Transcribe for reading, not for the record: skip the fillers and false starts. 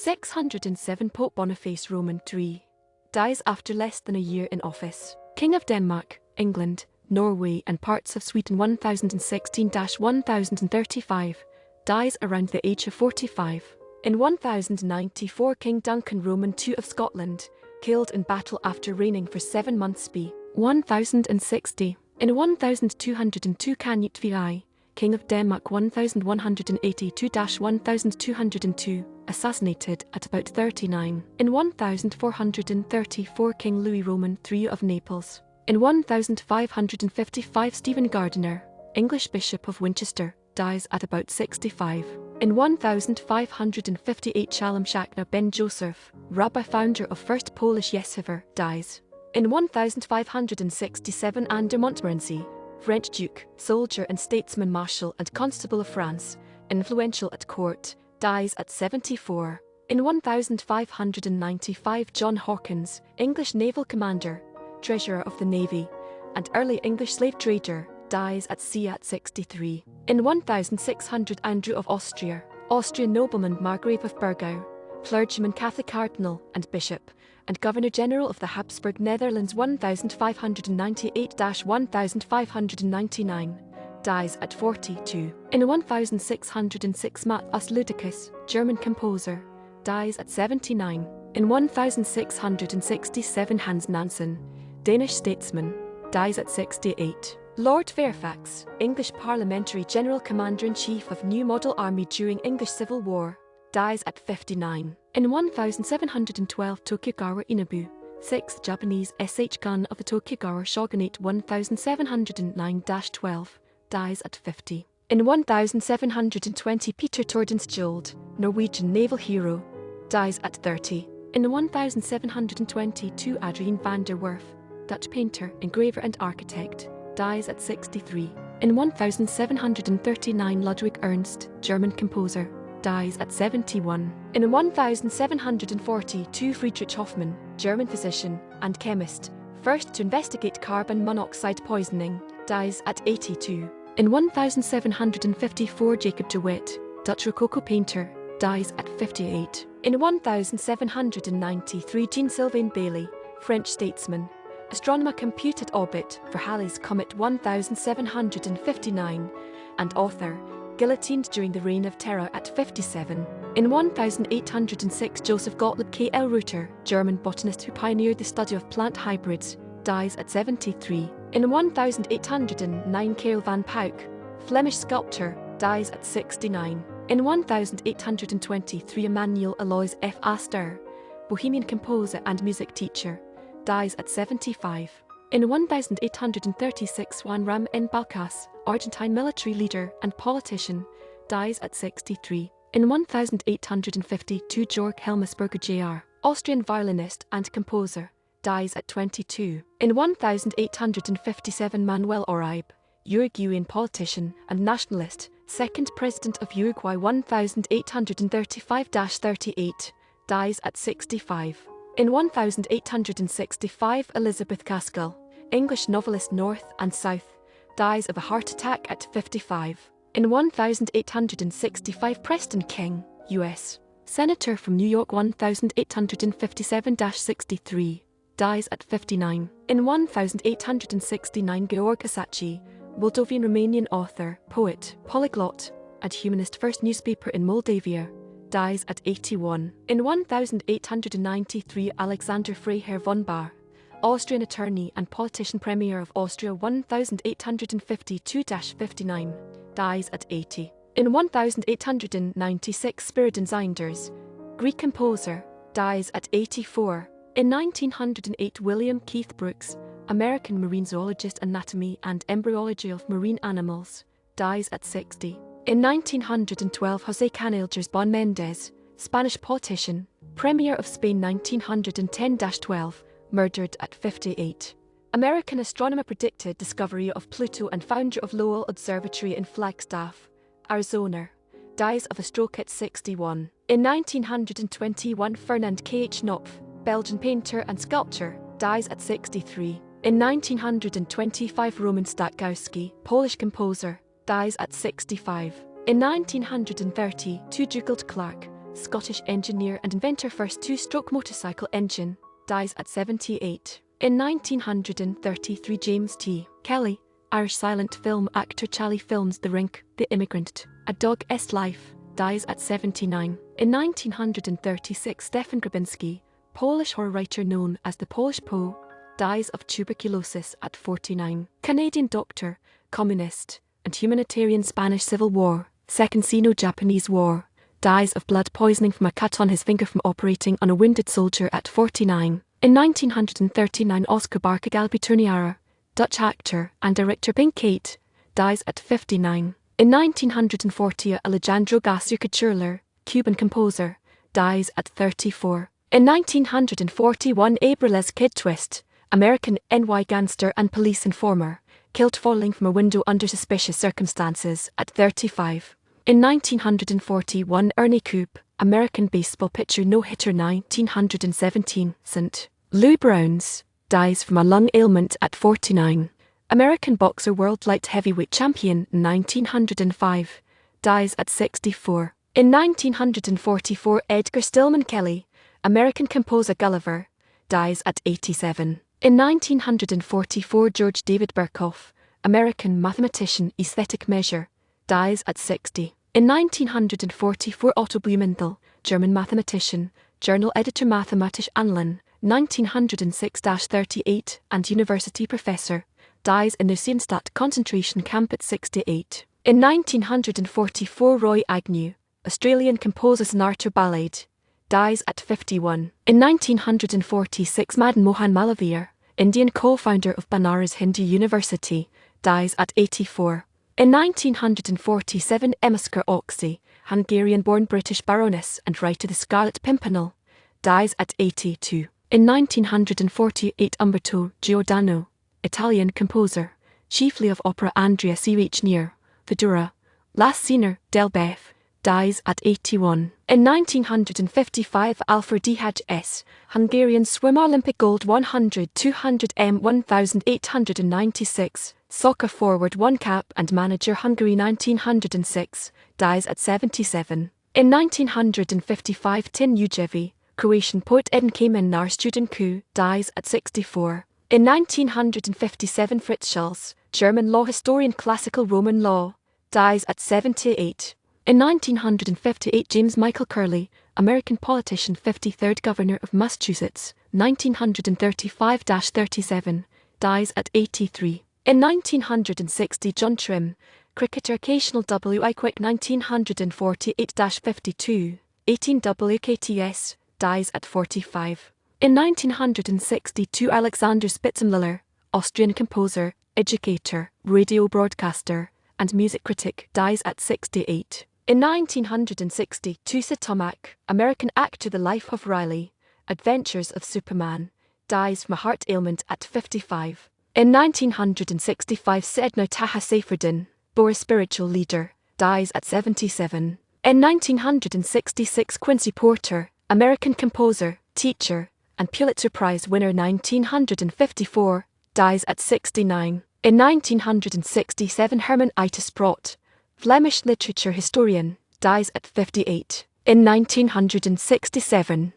607 Pope Boniface III dies after less than a year in office. King of Denmark, England, Norway and parts of Sweden 1016-1035, dies around the age of 45. In 1094 King Duncan Roman II of Scotland, killed in battle after reigning for 7 months b. 1060. In 1202 Canute VI, King of Denmark 1182-1202, assassinated at about 39. In 1434 King Louis Roman III of Naples. In 1555 Stephen Gardiner, English Bishop of Winchester, dies at about 65. In 1558 Shalom Shakna ben Joseph, Rabbi founder of First Polish Yeshiva, dies. In 1567 Anne de Montmorency, French Duke, soldier and statesman, Marshal and Constable of France, influential at court, dies at 74. In 1595 John Hawkins, English naval commander, treasurer of the navy, and early English slave trader, dies at sea at 63. In 1600 Andrew of Austria, Austrian nobleman, Margrave of Burgau, clergyman, Catholic cardinal and bishop, and Governor-General of the Habsburg Netherlands 1598-1599, dies at 42. In 1606 Matthäus Ludecus, German composer, dies at 79. In 1667 Hans Nansen, Danish statesman, dies at 68. Lord Fairfax, English parliamentary general commander-in-chief of New Model Army during English Civil War, dies at 59. In 1712 Tokugawa Ienobu, 6th Japanese SH gun of the Tokugawa shogunate 1709-12, dies at 50. In 1720 Peter Tordenskjold, Norwegian naval hero, dies at 30. In 1722 Adriaan van der Werf, Dutch painter, engraver and architect, dies at 63. In 1739 Ludwig Ernst, German composer, dies at 71. In 1742 Friedrich Hoffmann, German physician and chemist, first to investigate carbon monoxide poisoning, dies at 82. In 1754 Jacob de Wit, Dutch Rococo painter, dies at 58. In 1793 Jean-Sylvain Bailly, French statesman, astronomer, computed orbit for Halley's Comet 1759, and author, guillotined during the Reign of Terror at 57. In 1806 Josef Gottlieb Kölreuter, German botanist who pioneered the study of plant hybrids, dies at 73. In 1809 Karel van Poucke, Flemish sculptor, dies at 69. In 1823 Emanuel Aloys Förster, Bohemian composer and music teacher, dies at 75. In 1836 Juan Ramón Balcarce, Argentine military leader and politician, dies at 63. In 1852 Georg Hellmesberger Jr., Austrian violinist and composer, dies at 22. In 1857 Manuel Oribe, Uruguayan politician and nationalist, second President of Uruguay 1835-38, dies at 65. In 1865 Elizabeth Gaskell, English novelist North and South, dies of a heart attack at 55. In 1865 Preston King, U.S. Senator from New York 1857-63, dies at 59. In 1869 Gheorghe Asachi, Moldovan Romanian author, poet, polyglot, and humanist, first newspaper in Moldavia, dies at 81. In 1893 Alexander Freiherr von Bach, Austrian attorney and politician, Premier of Austria 1852-59, dies at 80. In 1896 Spyridon Xyndas, Greek composer, dies at 84. In 1908 William Keith Brooks, American marine zoologist, anatomy and embryology of marine animals, dies at 60. In 1912 Jose Canalejas Bon Mendez, Spanish politician, Premier of Spain 1910-12, murdered at 58. American astronomer, predicted discovery of Pluto and founder of Lowell Observatory in Flagstaff, Arizona, dies of a stroke at 61. In 1921 Fernand K.H. Knopf, Belgian painter and sculptor, dies at 63. In 1925 Roman Stachkowski, Polish composer, dies at 65. In 1930 Dugald Clark, Scottish engineer and inventor first two-stroke motorcycle engine, dies at 78. In 1933 James T. Kelly, Irish silent film actor Charlie films The Rink, The Immigrant, A Dog's Life, dies at 79. In 1936 Stefan Grabinski, Polish horror writer known as the Polish Poe, dies of tuberculosis at 49. Canadian doctor, communist, and humanitarian Spanish Civil War, Second Sino-Japanese War, dies of blood poisoning from a cut on his finger from operating on a wounded soldier at 49. In 1939 Oscar Barca Galpiturniara, Dutch actor and director Pink Kate, dies at 59. In 1940 Alejandro Garcia Couturer, Cuban composer, dies at 34. In 1941 Abriles Kid Twist, American NY gangster and police informer, killed falling from a window under suspicious circumstances at 35. In 1941 Ernie Coop, American baseball pitcher no-hitter 1917 St. Louis Browns, dies from a lung ailment at 49. American boxer world light heavyweight champion 1905, dies at 64. In 1944 Edgar Stillman Kelly, American composer Gulliver, dies at 87. In 1944 George David Birkhoff, American mathematician aesthetic measure, dies at 60. In 1944 Otto Blumenthal, German mathematician, journal editor Mathematisch Anlern, 1906-38 and university professor, dies in Neusiedlstadt concentration camp at 68. In 1944 Roy Agnew, Australian composer Sonata Ballade, dies at 51. In 1946 Madan Mohan Malaviya, Indian co-founder of Banaras Hindu University, dies at 84. In 1947 Emiska Oxy, Hungarian-born British baroness and writer The Scarlet Pimpernel, dies at 82. In 1948 Umberto Giordano, Italian composer, chiefly of opera Andrea Ch. Near, Fedora, last singer Del Bef, dies at 81. In 1955 Alfred Dihaj S., Hungarian swimmer Olympic gold 100 200 m 1896, soccer forward one cap and manager Hungary 1906, dies at 77. In 1955 Tin Ujevi, Croatian poet Edin Kamen Nar Studenku, dies at 64. In 1957 Fritz Schulz, German law historian classical Roman law, dies at 78. In 1958 James Michael Curley, American politician 53rd Governor of Massachusetts, 1935-37, dies at 83. In 1960 John Trim, cricketer occasional WI Quick 1948-52, 18 WKTS, dies at 45. In 1962 Alexander Spitzenmüller, Austrian composer, educator, radio broadcaster, and music critic, dies at 68. In 1962 Sid Tomac, American actor The Life of Riley, Adventures of Superman, dies from a heart ailment at 55. In 1965 Sedno Taha Seyfriedin, Boer spiritual leader, dies at 77. In 1966 Quincy Porter, American composer, teacher, and Pulitzer Prize winner 1954, dies at 69. In 1967 Herman Itis Sprott, Flemish literature historian, dies at 58. In 1967,